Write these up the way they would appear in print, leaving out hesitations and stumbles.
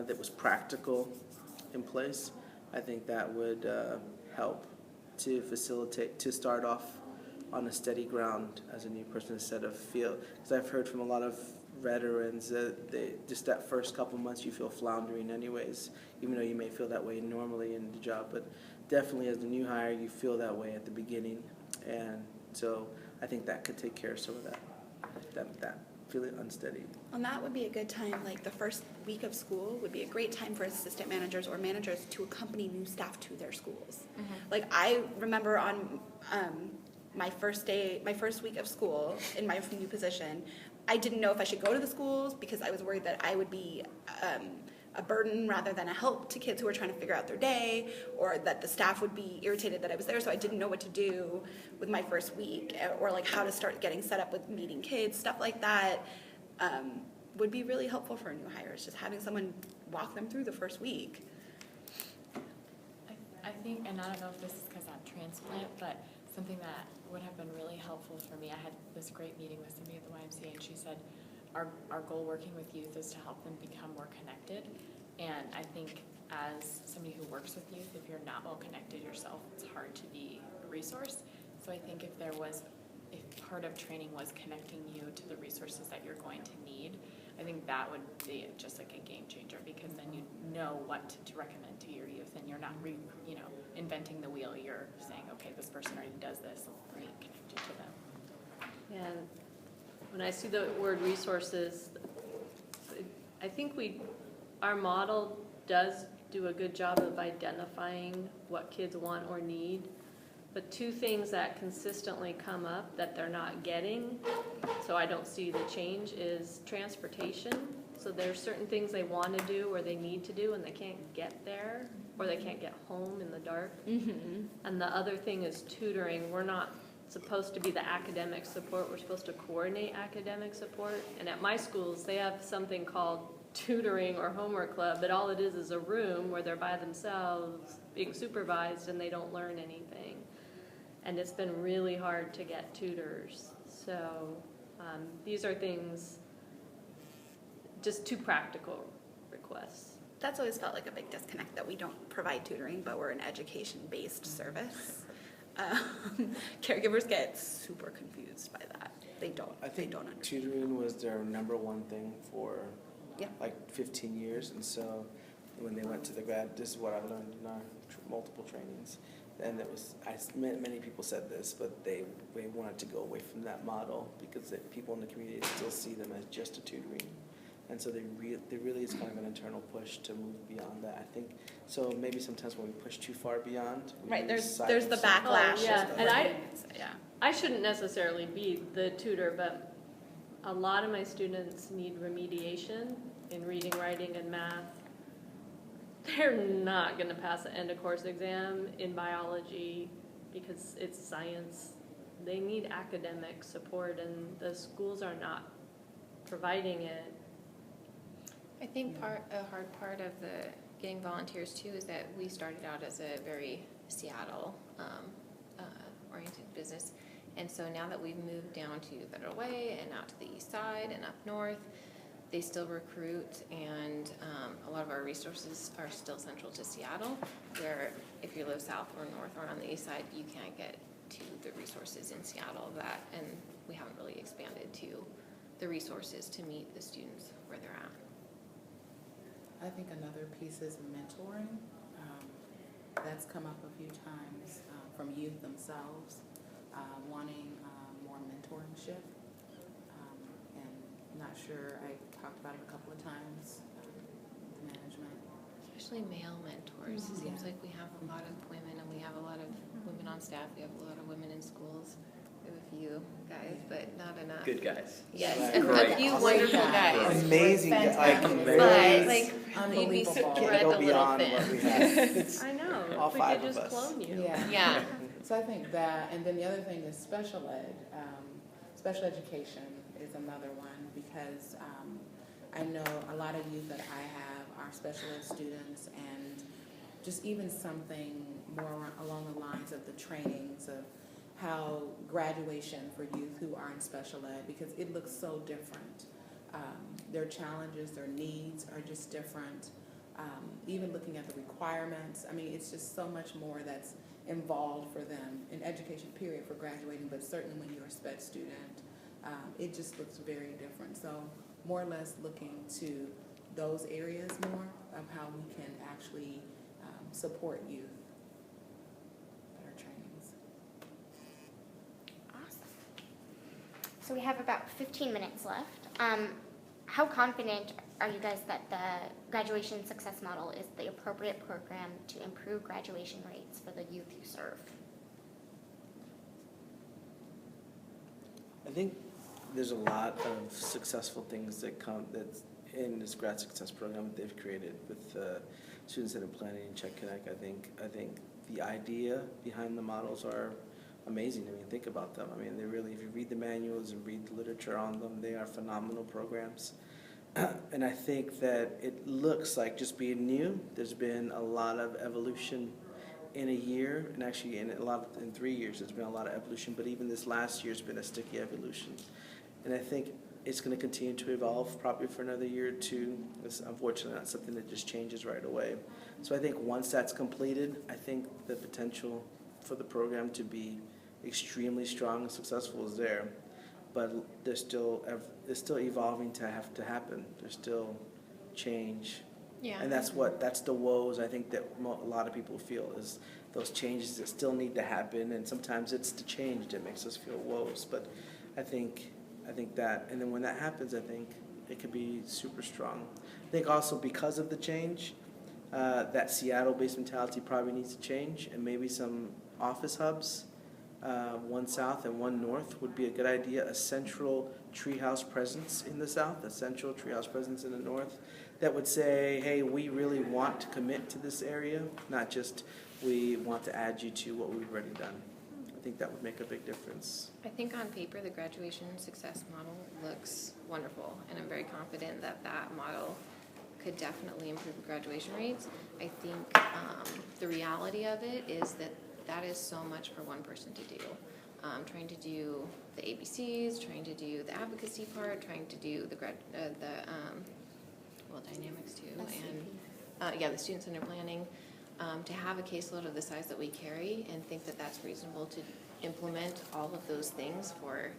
that was practical in place, I think that would help to facilitate, to start off on a steady ground as a new person instead of feel, because I've heard from a lot of veterans that they just that first couple months you feel floundering anyways, even though you may feel that way normally in the job, but definitely as a new hire you feel that way at the beginning, and so I think that could take care of some of that feeling unsteady. And that would be a good time, like the first week of school would be a great time for assistant managers or managers to accompany new staff to their schools. Mm-hmm. Like I remember on my first week of school in my new position, I didn't know if I should go to the schools because I was worried that I would be a burden rather than a help to kids who were trying to figure out their day, or that the staff would be irritated that I was there, so I didn't know what to do with my first week, or like how to start getting set up with meeting kids, stuff like that would be really helpful for new hires, just having someone walk them through the first week. I think, and I don't know if this is because I'm transplant, but something that would have been really helpful for me, I had this great meeting with somebody at the YMCA, and she said, our goal working with youth is to help them become more connected. And I think as somebody who works with youth, if you're not well connected yourself, it's hard to be a resource. So I think if part of training was connecting you to the resources that you're going to need, I think that would be just like a game changer, because then you know what to recommend to your youth, and you're not inventing the wheel. You're saying, okay, this person already does this, let me connect you to them. And when I see the word resources, I think our model does do a good job of identifying what kids want or need, but two things that consistently come up that they're not getting, so I don't see the change, is transportation. So there's certain things they want to do or they need to do and they can't get there, or they can't get home in the dark. Mm-hmm. And the other thing is tutoring. We're not supposed to be the academic support. We're supposed to coordinate academic support. And at my schools, they have something called tutoring or homework club, but all it is a room where they're by themselves being supervised and they don't learn anything. And it's been really hard to get tutors. So these are things, just two practical requests. That's always felt like a big disconnect, that we don't provide tutoring, but we're an education-based service. Caregivers get super confused by that. They don't. I think they don't understand. tutoring was their number one thing for like 15 years, and so when they went to the grad, this is what I learned in our multiple trainings. And many people said this, but they wanted to go away from that model because people in the community still see them as just a tutoring. And so there really is kind of an internal push to move beyond that, I think. So maybe sometimes when we push too far beyond, there's the backlash. Oh, yeah, and I shouldn't necessarily be the tutor, but a lot of my students need remediation in reading, writing, and math. They're not going to pass the end of course exam in biology because it's science. They need academic support, and the schools are not providing it. I think a hard part of the getting volunteers too is that we started out as a very Seattle oriented business, and so now that we've moved down to Federal Way and out to the east side and up north, they still recruit, and a lot of our resources are still central to Seattle, where if you live south or north or on the east side, you can't get to the resources in Seattle, and we haven't really expanded to the resources to meet the students where they're at. I think another piece is mentoring. That's come up a few times from youth themselves, wanting more mentorship. And not sure, I talked about it a couple of times, the management. Especially male mentors. It seems like we have a lot of women, and we have a lot of women on staff. We have a lot of women in schools. We have a few guys, but not enough. Good guys. Yes, Right. a few wonderful guys. Amazing, But like, you'd be Unbelievable. spread a little beyond what we thin. have. I know. All If we five could of just us. clone you. Yeah. Yeah. So I think that, and then the other thing is special ed. Special education is another one, because I know a lot of youth that I have are special ed students, and just even something more along the lines of the trainings of how graduation for youth who are in special ed, because it looks so different. Their challenges, their needs are just different. even looking at the requirements. I mean, it's just so much more that's involved for them in education period for graduating, but certainly when you're a sped student, it just looks very different. So more or less looking to those areas more of how we can actually support youth at our trainings. Awesome. So we have about 15 minutes left. How confident are you guys that the graduation success model is the appropriate program to improve graduation rates for the youth you serve? I think there's a lot of successful things that's in this grad success program that they've created with student centered planning and Check Connect. I think the idea behind the models are amazing. I mean, think about them. I mean, they really, if you read the manuals and read the literature on them, they are phenomenal programs. And I think that it looks like, just being new, there's been a lot of evolution in a year, and actually in 3 years there's been a lot of evolution, but even this last year's been a sticky evolution. And I think it's going to continue to evolve probably for another year or two. It's unfortunately not something that just changes right away. So I think once that's completed, I think the potential for the program to be extremely strong and successful is there. But it's still evolving to have to happen. There's still change. Yeah. And that's the woes I think that a lot of people feel, is those changes that still need to happen, and sometimes it's the change that makes us feel woes. But I think that, and then when that happens, I think it could be super strong. I think also because of the change, that Seattle-based mentality probably needs to change, and maybe some office hubs, one south and one north would be a good idea. A central treehouse presence in the south, a central treehouse presence in the north, that would say, hey, we really want to commit to this area, not just we want to add you to what we've already done. I think that would make a big difference. I think on paper, the graduation success model looks wonderful, and I'm very confident that that model could definitely improve graduation rates. I think the reality of it is that is so much for one person to do. Trying to do the ABCs, trying to do the advocacy part, trying to do the dynamics too, and the student-centered planning. To have a caseload of the size that we carry and think that that's reasonable to implement all of those things for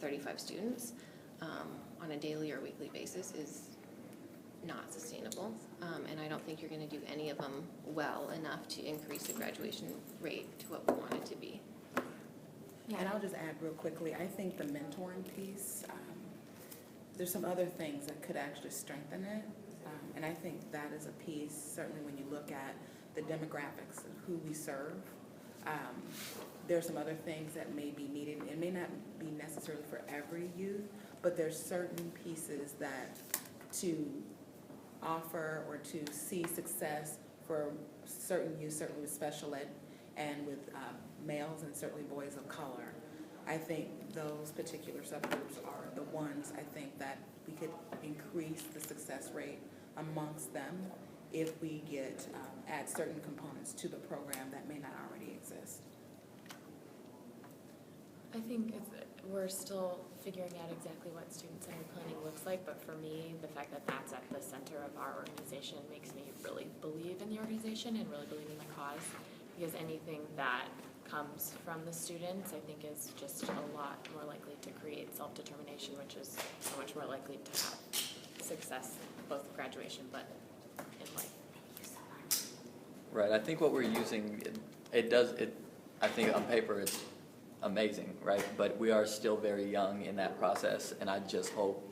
35 students on a daily or weekly basis is not sustainable. And I don't think you're going to do any of them well enough to increase the graduation rate to what we want it to be. And I'll just add real quickly, I think the mentoring piece, there's some other things that could actually strengthen it. And I think that is a piece, certainly when you look at the demographics of who we serve. There's some other things that may be needed. It may not be necessarily for every youth, but there's certain pieces that to offer or to see success for certain youth, certainly with special ed and with males and certainly boys of color. I think those particular subgroups are the ones I think that we could increase the success rate amongst them if we add certain components to the program that may not already exist. I think we're still figuring out exactly what student-centered planning looks like, but for me, the fact that that's at the center of our organization makes me really believe in the organization and really believe in the cause, because anything that comes from the students, I think, is just a lot more likely to create self-determination, which is so much more likely to have success, both graduation but in life. Right. I think what we're using, I think on paper it's amazing, right? But we are still very young in that process, and I just hope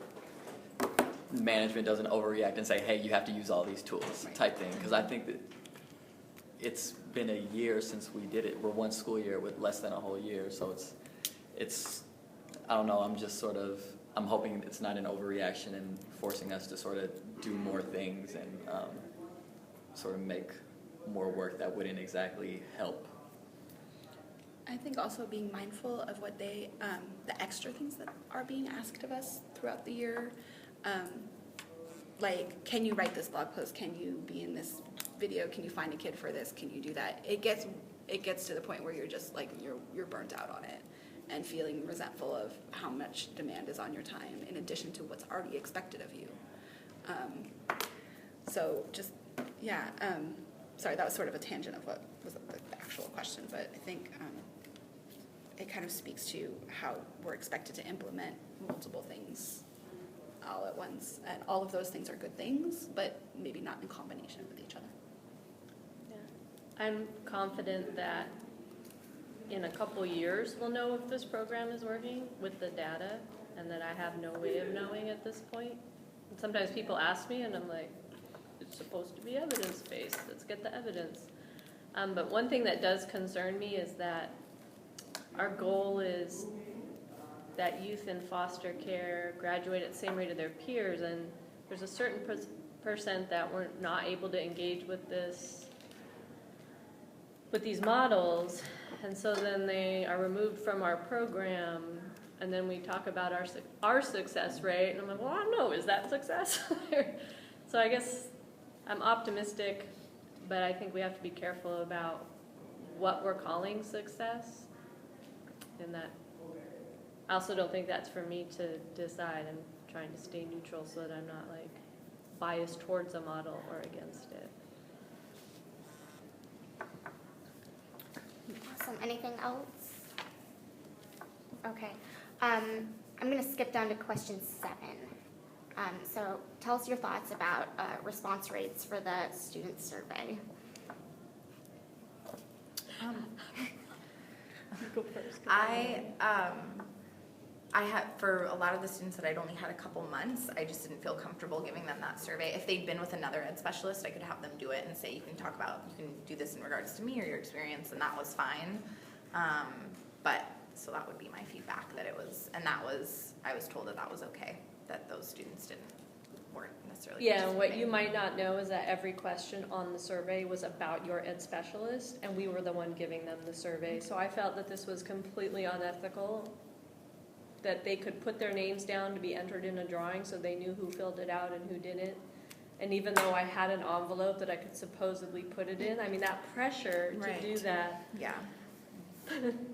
management doesn't overreact and say, hey, you have to use all these tools type thing, because I think that it's been a year since we did it. We're one school year with less than a whole year, so it's I don't know, I'm hoping it's not an overreaction and forcing us to sort of do more things and sort of make more work that wouldn't exactly help. I think also being mindful of what the extra things that are being asked of us throughout the year. Like, can you write this blog post? Can you be in this video? Can you find a kid for this? Can you do that? It gets to the point where you're just like, you're burnt out on it and feeling resentful of how much demand is on your time in addition to what's already expected of you. So just Yeah, sorry, that was sort of a tangent of what was the actual question, but I think it kind of speaks to how we're expected to implement multiple things all at once. And all of those things are good things, but maybe not in combination with each other. Yeah. I'm confident that in a couple years, we'll know if this program is working with the data, and that I have no way of knowing at this point. And sometimes people ask me, and I'm like, it's supposed to be evidence-based, let's get the evidence. But one thing that does concern me is that our goal is that youth in foster care graduate at the same rate of their peers, and there's a certain percent that we're not able to engage with these models, and so then they are removed from our program, and then we talk about our success rate, and I'm like, well, I don't know, is that success? So I guess I'm optimistic, but I think we have to be careful about what we're calling success, and that I also don't think that's for me to decide. I'm trying to stay neutral so that I'm not like biased towards a model or against it. Awesome. Anything else? Okay. I'm going to skip down to question 7. So tell us your thoughts about response rates for the student survey. Go first. I had, for a lot of the students that I'd only had a couple months, I just didn't feel comfortable giving them that survey. If they'd been with another ed specialist, I could have them do it and say, you can do this in regards to me or your experience, and that was fine. So that would be my feedback, that it was, and that was, I was told that was okay, that those students weren't necessarily. Yeah, and what you might not know is that every question on the survey was about your ed specialist, and we were the one giving them the survey. So I felt that this was completely unethical, that they could put their names down to be entered in a drawing so they knew who filled it out and who didn't. And even though I had an envelope that I could supposedly put it in, I mean, that pressure to do that. Yeah.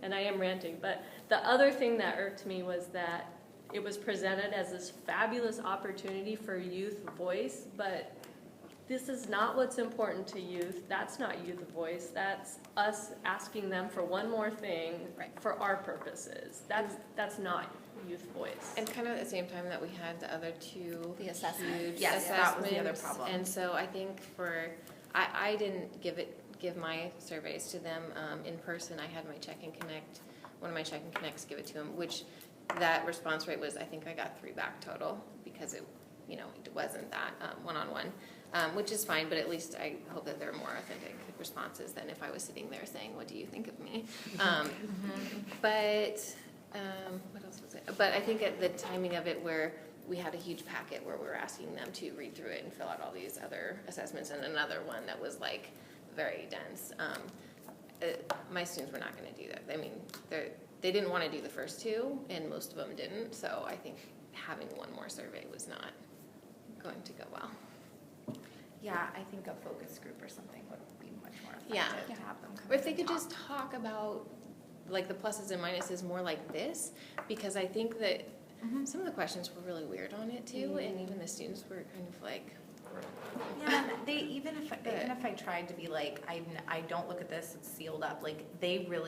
And I am ranting, but the other thing that irked me was that it was presented as this fabulous opportunity for youth voice, but this is not what's important to youth. That's not youth voice. That's us asking them for one more thing for our purposes. That's not youth voice. And kind of at the same time that we had the other two The assessment. huge Yes, that was the other assessments. problem. And so I think I didn't give my surveys to them in person. I had my Check and Connect, one of my Check and Connects give it to them, which that response rate was, I think I got 3 back total, because it wasn't that one-on-one, which is fine, but at least I hope that they're more authentic responses than if I was sitting there saying, what do you think of me? But what else was it? But I think at the timing of it, where we had a huge packet where we were asking them to read through it and fill out all these other assessments, and another one that was like very dense. My students were not going to do that. I mean, they didn't want to do the first 2, and most of them didn't. So I think having one more survey was not going to go well. Yeah, I think a focus group or something would be much more effective to have them come Or if in they and could talk. just talk about like the pluses and minuses more like this, because I think that some of the questions were really weird on it too, and even the students were kind of like. Yeah, and even if I tried to be like, I don't look at this, it's sealed up, like they were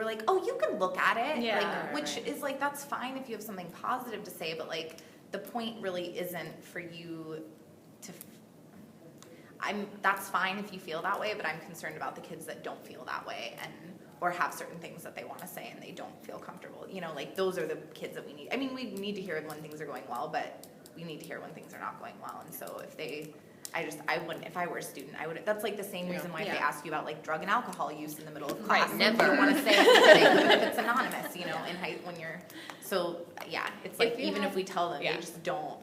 like, oh, you can look at it, like, which is like, that's fine if you have something positive to say, but like the point really isn't for you to. That's fine if you feel that way, but I'm concerned about the kids that don't feel that way or have certain things that they want to say and they don't feel comfortable. Like those are the kids that we need. I mean, we need to hear when things are going well, but we need to hear when things are not going well. And so I wouldn't, if I were a student, that's like the same reason why if they ask you about like drug and alcohol use in the middle of class. Never. You don't want to say anything, even if it's anonymous, in when you're, so yeah, it's like, even if we tell them, they just don't.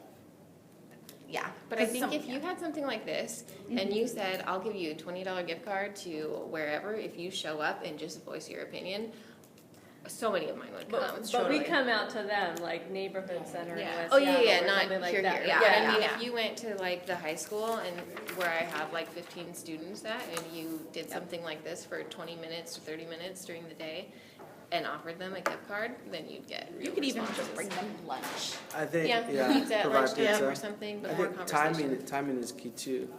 Yeah. But I think if you had something like this and you said, I'll give you a $20 gift card to wherever if you show up and just voice your opinion, so many of mine would come. But we come out to them, like neighborhood center in West Oh, yeah, Seattle yeah, or not something like here, that. here. Yeah, But I mean, yeah. if you went to like the high school and where I have like 15 students at, and you did something like this for 20 minutes or 30 minutes during the day and offered them a gift card, then you'd get real You could even responses. just bring them lunch. I think, pizza at provide lunchtime pizza. or something, but I more think conversation. timing is key too.